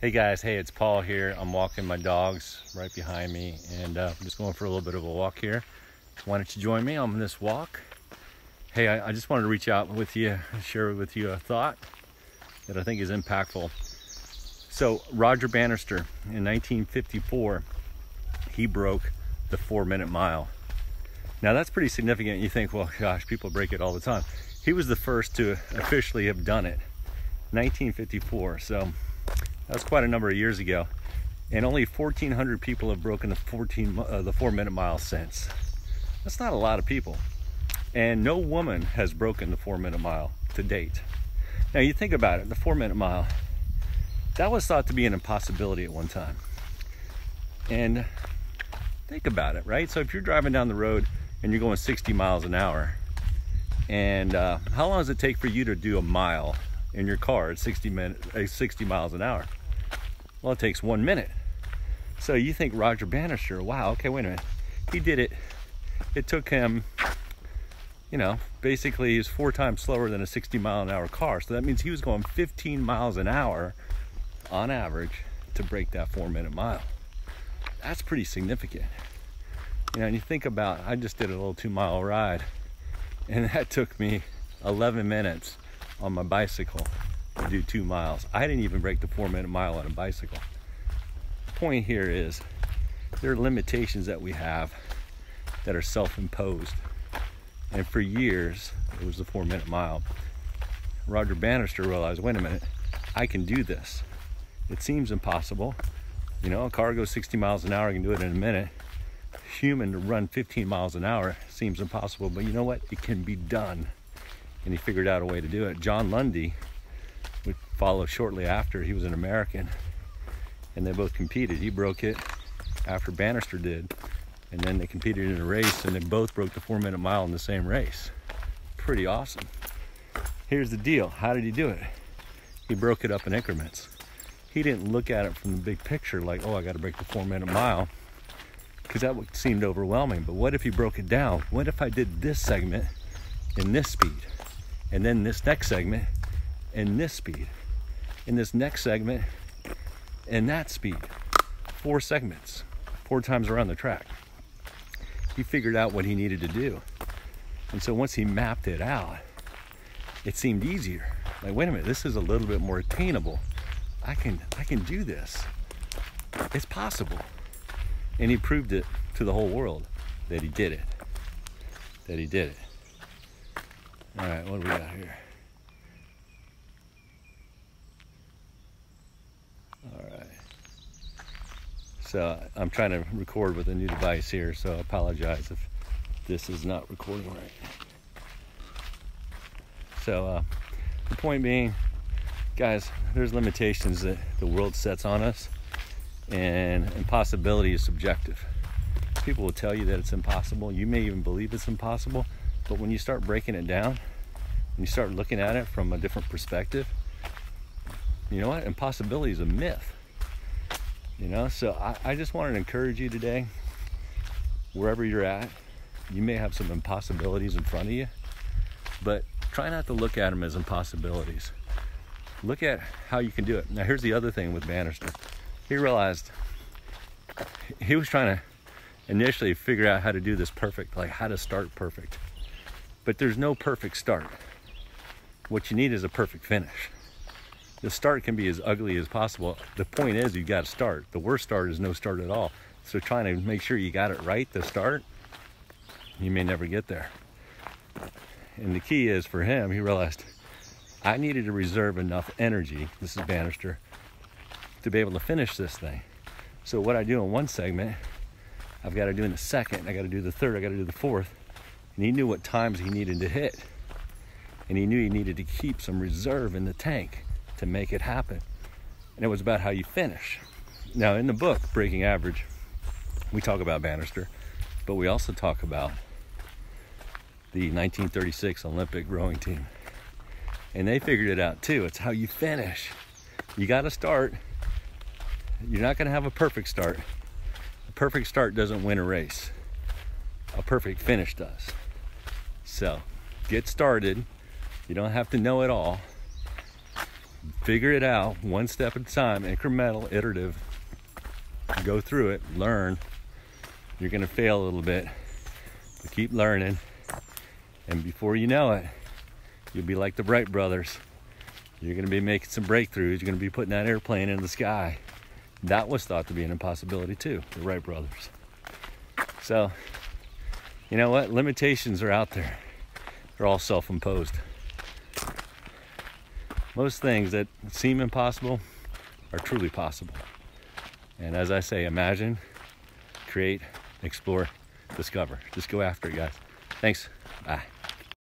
Hey guys, hey, it's Paul here. I'm walking my dogs right behind me, and I'm just going for a little bit of a walk here. Why don't you join me on this walk? Hey, I just wanted to reach out with you, share with you a thought that I think is impactful. So Roger Bannister in 1954, he broke the 4-minute mile. Now that's pretty significant. You think, well, gosh, people break it all the time. He was the first to officially have done it, 1954. So that was quite a number of years ago, and only 1,400 people have broken the 4-minute mile since. That's not a lot of people, and no woman has broken the 4-minute mile to date. Now you think about it, the 4-minute mile, that was thought to be an impossibility at one time. And think about it, right? So if you're driving down the road and you're going 60 miles an hour, and how long does it take for you to do a mile in your car at 60 miles an hour? Well, it takes 1 minute. So you think Roger Bannister, wow, okay, wait a minute. He did it. It took him, basically he's 4 times slower than a 60-mile-an-hour car. So that means he was going 15 miles an hour on average to break that 4-minute mile. That's pretty significant. And you think about, I just did a little 2-mile ride, and that took me 11 minutes on my bicycle to do 2 miles. I didn't even break the 4-minute mile on a bicycle. The point here is there are limitations that we have that are self-imposed. And for years, it was the 4-minute mile. Roger Bannister realized, wait a minute, I can do this. It seems impossible. A car goes 60 miles an hour, I can do it in a minute. Human to run 15 miles an hour seems impossible, but you know what? It can be done. And he figured out a way to do it. John Lundy would follow shortly after. He was an American, and they both competed. He broke it after Bannister did, and then they competed in a race, and they both broke the 4-minute mile in the same race. Pretty awesome. Here's the deal. How did he do it? He broke it up in increments. He didn't look at it from the big picture like, oh, I got to break the 4-minute mile, because that seemed overwhelming. But what if he broke it down? What if I did this segment in this speed, and then this next segment in this speed, in this next segment in that speed? 4 segments, 4 times around the track. He figured out what he needed to do. And so once he mapped it out, it seemed easier. Like, wait a minute, this is a little bit more attainable. I can do this. It's possible. And he proved it to the whole world that he did it. All right, what do we got here? All right. So I'm trying to record with a new device here, so I apologize if this is not recording right. So the point being, guys, there's limitations that the world sets on us, and impossibility is subjective. People will tell you that it's impossible. You may even believe it's impossible. But when you start breaking it down, when you start looking at it from a different perspective, you know what? Impossibility is a myth. So I just wanted to encourage you today, wherever you're at, you may have some impossibilities in front of you, but try not to look at them as impossibilities. Look at how you can do it. Now, here's the other thing with Bannister. He realized he was trying to initially figure out how to do this perfect, like how to start perfect. But there's no perfect start. What you need is a perfect finish. The start can be as ugly as possible. The point is, you got to start. The worst start is no start at all. So trying to make sure you got it right to start, you may never get there. And the key is, for him, he realized, I needed to reserve enough energy, this is Bannister, to be able to finish this thing. So what I do in one segment, I've got to do in the second, I got to do the third, I got to do the fourth. And he knew what times he needed to hit. And he knew he needed to keep some reserve in the tank to make it happen. And it was about how you finish. Now, in the book, Breaking Average, we talk about Bannister, but we also talk about the 1936 Olympic rowing team. And they figured it out too. It's how you finish. You got to start. You're not going to have a perfect start. A perfect start doesn't win a race. A perfect finish does. So get started. You don't have to know it all. Figure it out one step at a time, incremental, iterative. Go through it, learn. You're gonna fail a little bit, but keep learning. And before you know it, you'll be like the Wright brothers. You're gonna be making some breakthroughs. You're gonna be putting that airplane in the sky. That was thought to be an impossibility too, the Wright brothers. So, you know what? Limitations are out there. They're all self-imposed. Most things that seem impossible are truly possible. And as I say, imagine, create, explore, discover. Just go after it, guys. Thanks. Bye.